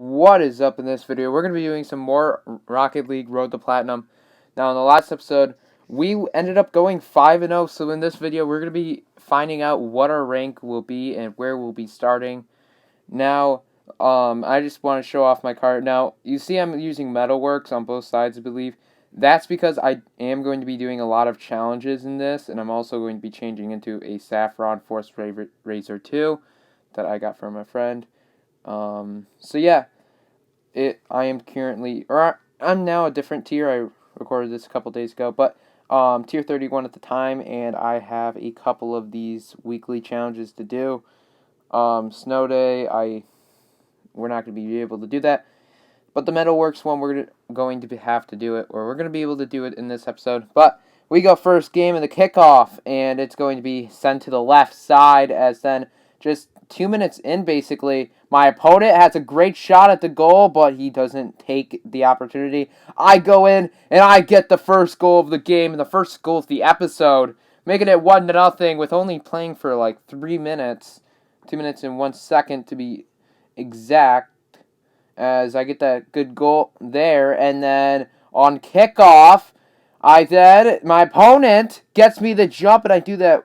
What is up in this video? We're going to be doing some more Rocket League Road to Platinum. Now, in the last episode, we ended up going 5-0, so in this video, we're going to be finding out what our rank will be and where we'll be starting. Now, I just want to show off my card. Now, you see I'm using Metalworks on both sides, I believe. That's because I am going to be doing a lot of challenges in this, and I'm also going to be changing into a Saffron Force Razor 2 that I got from a friend. So yeah, I am currently, or I'm now a different tier. I recorded this a couple days ago, but tier 31 at the time, and I have a couple of these weekly challenges to do. Snow Day, we're not going to be able to do that, but the Metalworks one, we're going to have to do it, or we're going to be able to do it in this episode. But we go first game in the kickoff, and it's going to be sent to the left side, as then just 2 minutes in, basically, my opponent has a great shot at the goal, but he doesn't take the opportunity. I go in, and I get the first goal of the game, and the first goal of the episode, making it 1-0 with only playing for like 3 minutes. 2 minutes and 1 second to be exact, as I get that good goal there. And then on kickoff, my opponent gets me the jump, and I do that.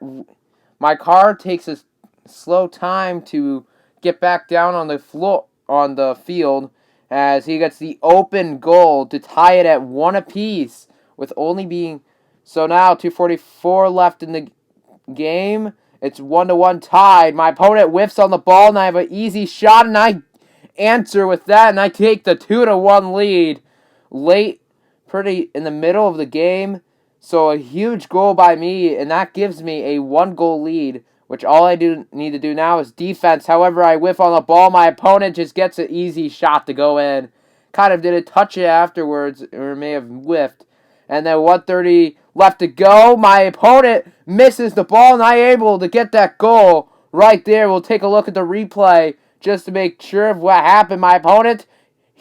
My car takes a slow time to get back down on the floor on the field, as he gets the open goal to tie it at 1 apiece, with only being so now 2:44 left in the game. It's 1-1 tied. My opponent whiffs on the ball, and I have an easy shot, and I answer with that, and I take the 2-1 lead late, pretty in the middle of the game. So a huge goal by me, and that gives me a 1-goal lead, which all I need to do now is defense. However, I whiff on the ball. My opponent just gets an easy shot to go in. Kind of didn't touch it afterwards, or may have whiffed. And then 1:30 left to go. My opponent misses the ball, and I'm able to get that goal right there. We'll take a look at the replay just to make sure of what happened. My opponent,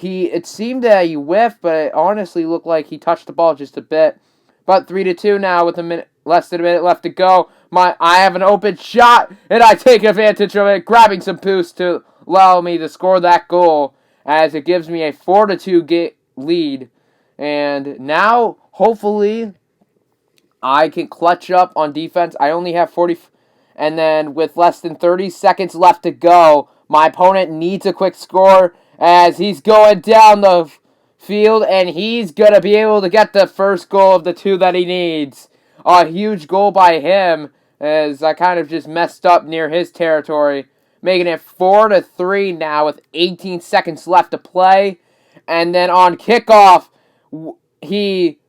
it seemed that he whiffed, but it honestly looked like he touched the ball just a bit. But 3-2 now with less than a minute left to go. I have an open shot, and I take advantage of it, grabbing some boost to allow me to score that goal, as it gives me a 4-2 lead. And now, hopefully, I can clutch up on defense. I only have 40, and then with less than 30 seconds left to go, my opponent needs a quick score, as he's going down the field, and he's going to be able to get the first goal of the 2 that he needs. A huge goal by him, as I kind of just messed up near his territory, making it 4-3 now with 18 seconds left to play. And then on kickoff, he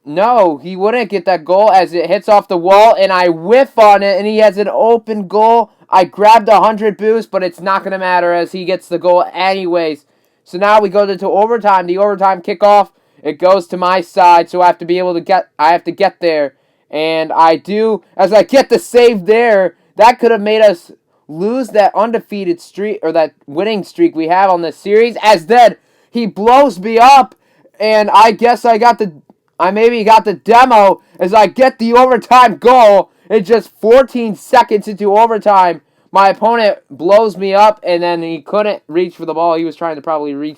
wouldn't get that goal, as it hits off the wall, and I whiff on it, and he has an open goal. I grabbed 100 boost, but it's not going to matter, as he gets the goal anyways. So now we go into overtime. The overtime kickoff, it goes to my side, so I have to get there. And I do, as I get the save there. That could have made us lose that undefeated streak, or that winning streak we have on this series, as then he blows me up, and I guess I maybe got the demo, as I get the overtime goal. In just 14 seconds into overtime, my opponent blows me up, and then he couldn't reach for the ball. He was trying to probably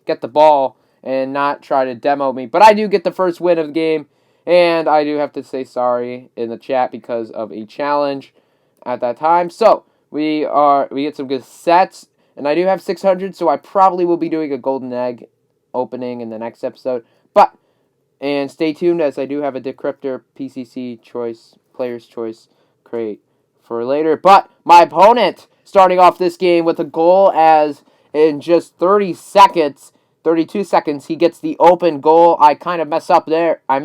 get the ball and not try to demo me. But I do get the first win of the game, and I do have to say sorry in the chat because of a challenge at that time. So we get some good sets, and I do have 600, so I probably will be doing a golden egg opening in the next episode. And stay tuned, as I do have a Decryptor PCC player's choice crate for later. But my opponent starting off this game with a goal, as in just 32 seconds, he gets the open goal. I kind of mess up there. And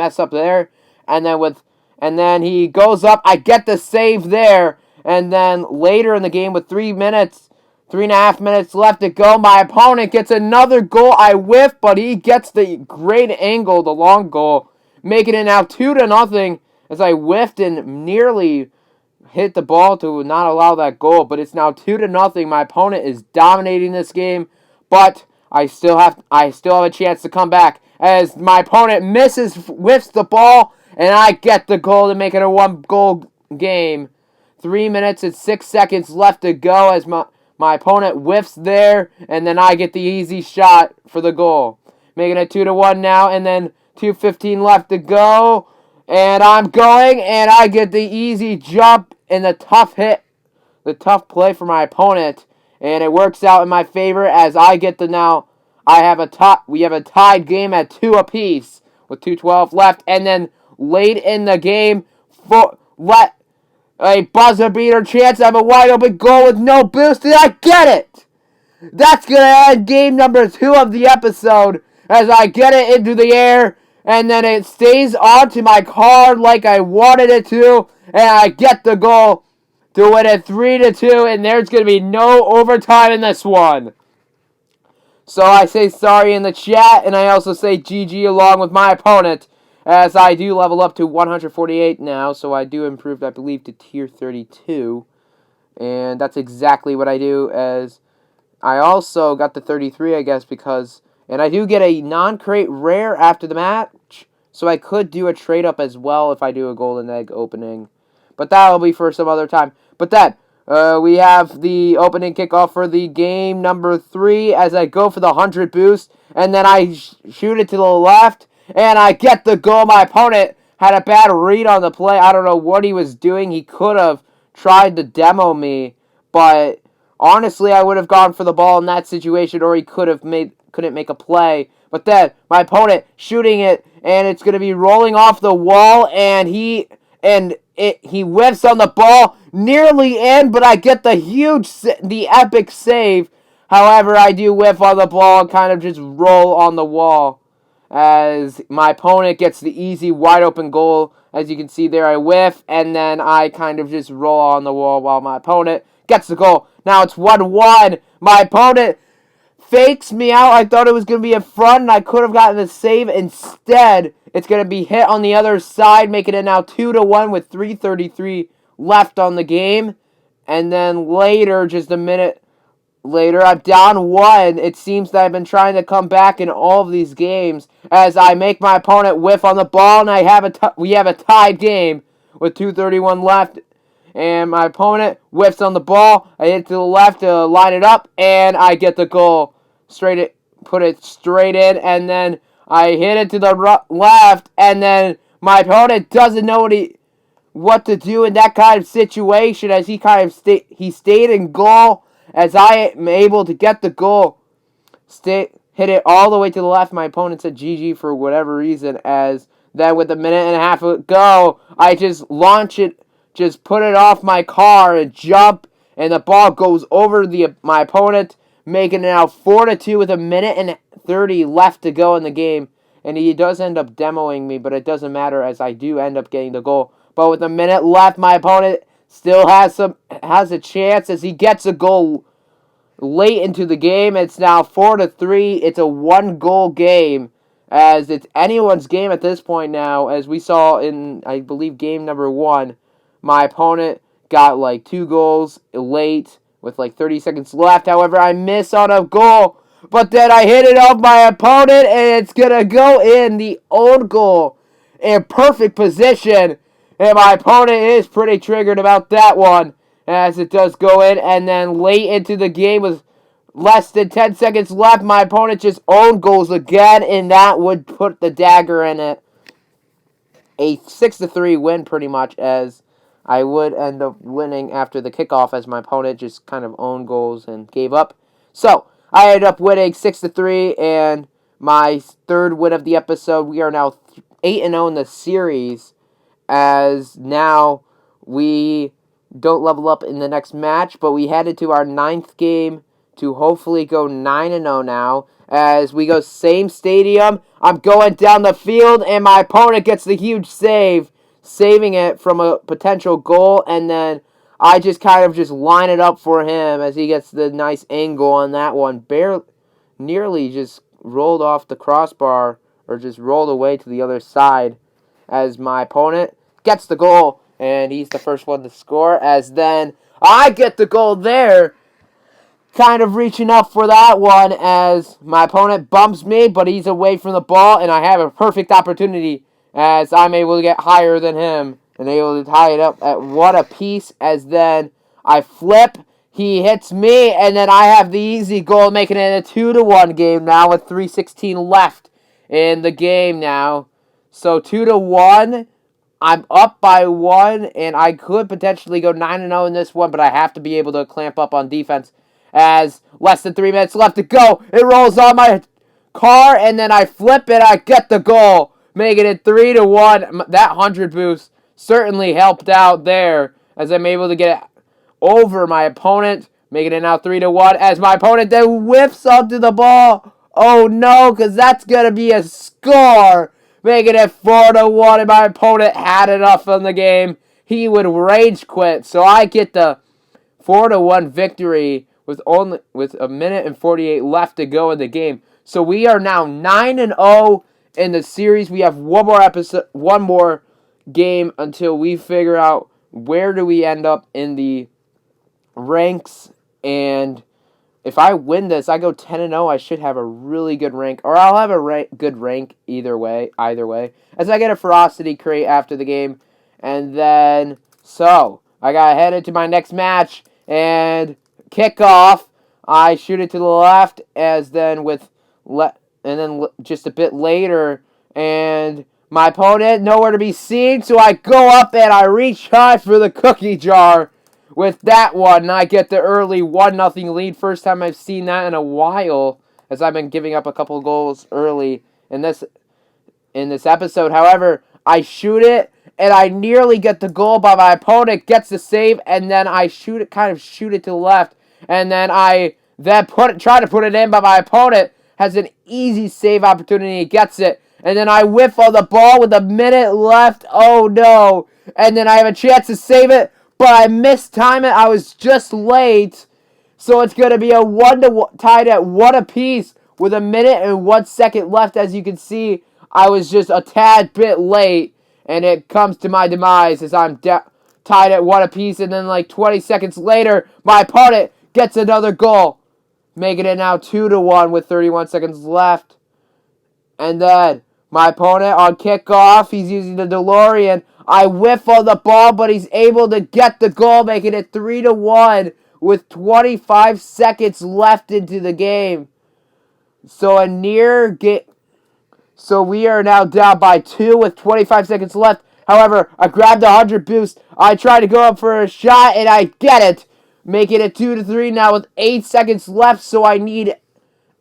then he goes up. I get the save there. And then later in the game, with 3.5 minutes left to go, my opponent gets another goal. I whiff, but he gets the great angle, the long goal, making it now 2-0, as I whiffed and nearly hit the ball to not allow that goal. But it's now 2-0. My opponent is dominating this game, but I still have a chance to come back, as my opponent whiffs the ball, and I get the goal to make it a 1-goal game. 3 minutes and 6 seconds left to go, as My opponent whiffs there, and then I get the easy shot for the goal. Making it 2-1 now, and then 2:15 left to go. And I'm going, and I get the easy jump and the tough hit, the tough play for my opponent. And it works out in my favor as I get the now. We have a tied game at 2 apiece with 2:12 left. And then late in the game, let a buzzer beater chance. I have a wide open goal with no boost, and I get it. That's going to end game number 2 of the episode as I get it into the air, and then it stays onto my card like I wanted it to, and I get the goal to win it 3-2, and there's going to be no overtime in this one. So I say sorry in the chat, and I also say GG along with my opponent, as I do level up to 148 now, so I do improve, I believe, to tier 32. And that's exactly what I do, as I also got the 33, I guess, because... And I do get a non-crate rare after the match, so I could do a trade-up as well if I do a golden egg opening. But that'll be for some other time. But then, we have the opening kickoff for the game number 3 as I go for the 100 boost, and then I shoot it to the left, and I get the goal. My opponent had a bad read on the play. I don't know what he was doing. He could have tried to demo me, but honestly, I would have gone for the ball in that situation, or he couldn't make a play. But then my opponent shooting it, and it's going to be rolling off the wall, and he whiffs on the ball, nearly in, but I get the epic save. However, I do whiff on the ball and kind of just roll on the wall as my opponent gets the easy wide open goal. As you can see there, I whiff, and then I kind of just roll on the wall while my opponent gets the goal. Now it's 1-1. My opponent fakes me out. I thought it was going to be a front, and I could have gotten the save. Instead, it's going to be hit on the other side, making it now 2-1 with 3:33 left on the game. And then later, just a minute later, I'm down 1. It seems that I've been trying to come back in all of these games as I make my opponent whiff on the ball, and we have a tied game with 2:31 left. And my opponent whiffs on the ball. I hit to the left to line it up, and I get the goal. Put it straight in, and then I hit it to the left, and then my opponent doesn't know what to do in that kind of situation, as he kind of stayed in goal, as I am able to get the goal. Hit it all the way to the left. My opponent said GG for whatever reason, as then with a minute and a half to go, I just launch it, just put it off my car and jump, and the ball goes over my opponent, making it now 4-2 with a minute and 30 left to go in the game. And he does end up demoing me, but it doesn't matter as I do end up getting the goal. But with a minute left, my opponent still has a chance as he gets a goal late into the game. It's now 4-3. It's a 1-goal game, as it's anyone's game at this point now, as we saw in, I believe, game number 1. My opponent got like 2 goals late with like 30 seconds left. However, I miss on a goal, but then I hit it off my opponent, and it's going to go in the own goal in perfect position. And my opponent is pretty triggered about that one, as it does go in. And then late into the game with less than 10 seconds left, my opponent just owned goals again, and that would put the dagger in it. A 6-3 win pretty much, as I would end up winning after the kickoff, as my opponent just kind of owned goals and gave up. So I ended up winning 6-3, and my 3rd win of the episode. We are now 8-0 in the series, as now we don't level up in the next match, but we headed to our 9th game to hopefully go 9-0 now, as we go same stadium. I'm going down the field, and my opponent gets the huge save, saving it from a potential goal, and then I just kind of just line it up for him as he gets the nice angle on that one. Nearly just rolled off the crossbar, or just rolled away to the other side, as my opponent gets the goal, and he's the first one to score, as then I get the goal there, kind of reaching up for that one, as my opponent bumps me, but he's away from the ball, and I have a perfect opportunity, as I'm able to get higher than him and able to tie it up at 1 apiece, as then I flip, He hits me, and then I have the easy goal, making it a 2-1 game now with 3:16 left in the game now. So 2-1. I'm up by 1, and I could potentially go 9-0 in this one, but I have to be able to clamp up on defense. As less than 3 minutes left to go, it rolls on my car, and then I flip it. I get the goal, making it 3-1. That 100 boost certainly helped out there, as I'm able to get it over my opponent, making it now 3-1. As my opponent then whiffs onto the ball. Oh no, because that's gonna be a score, making it 4-1. And my opponent had enough in the game. He would rage quit, so I get the 4-1 victory with a minute and 48 left to go in the game. So we are now 9-0 in the series. We have one more game until we figure out where do we end up in the ranks. And if I win this, I go 10-0. I should have a really good rank, or I'll have a good rank either way. As I get a ferocity crate after the game, and then so I got headed to my next match and kickoff. I shoot it to the left, as then just a bit later, and my opponent nowhere to be seen. So I go up and I reach high for the cookie jar with that one, and I get the early 1-0 lead. First time I've seen that in a while, as I've been giving up a couple of goals early in this episode. However, I shoot it, and I nearly get the goal, but my opponent gets the save, and then I shoot it to the left, and then I try to put it in, but my opponent has an easy save opportunity. He gets it, and then I whiff on the ball with a minute left. Oh no! And then I have a chance to save it, but I mistime it. I was just late. So it's going to be a 1-1 tied at 1 apiece with a minute and 1 second left. As you can see, I was just a tad bit late, and it comes to my demise as I'm tied at 1 apiece. And then like 20 seconds later, my opponent gets another goal, making it now 2-1 with 31 seconds left. And then my opponent on kickoff, he's using the DeLorean. I whiff on the ball, but he's able to get the goal, making it 3-1 with 25 seconds left into the game. So So we are now down by 2 with 25 seconds left. However, I grabbed the 100 boost. I try to go up for a shot, and I get it, making it 2-3 now with 8 seconds left. So I need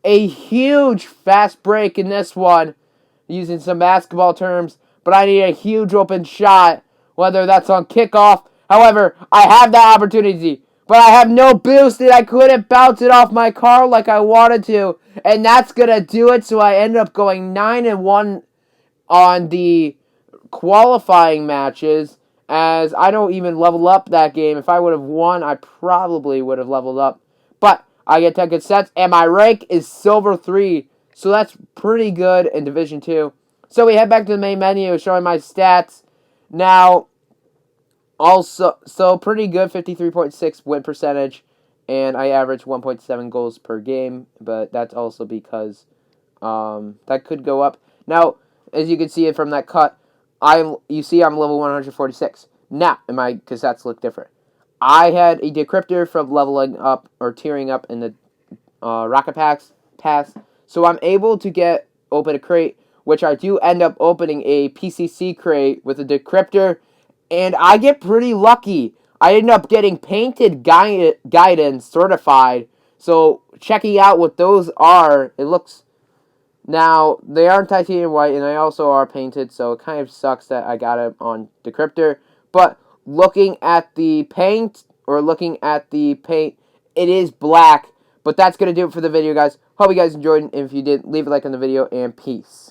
a huge fast break in this one, using some basketball terms, but I need a huge open shot, whether that's on kickoff. However, I have that opportunity, but I have no boost, and I couldn't bounce it off my car like I wanted to, and that's going to do it. So I ended up going 9-1 on the qualifying matches, as I don't even level up that game. If I would have won, I probably would have leveled up, but I get 10 good sets, and my rank is Silver 3, so that's pretty good in Division 2. So we head back to the main menu, showing my stats. Now, so pretty good, 53.6 win percentage, and I average 1.7 goals per game, but that's also because that could go up. Now, as you can see it from that cut, you see I'm level 146. Now, because that's look different. I had a decryptor from leveling up or tiering up in the Rocket Pass, so I'm able to open a crate, which I do end up opening a PCC crate with a decryptor, and I get pretty lucky. I end up getting Painted Guidance certified, so checking out what those are, now, they aren't titanium white, and they also are painted, so it kind of sucks that I got it on decryptor, but looking at the paint, it is black. But that's going to do it for the video, guys. Hope you guys enjoyed, and if you did, leave a like on the video, and peace.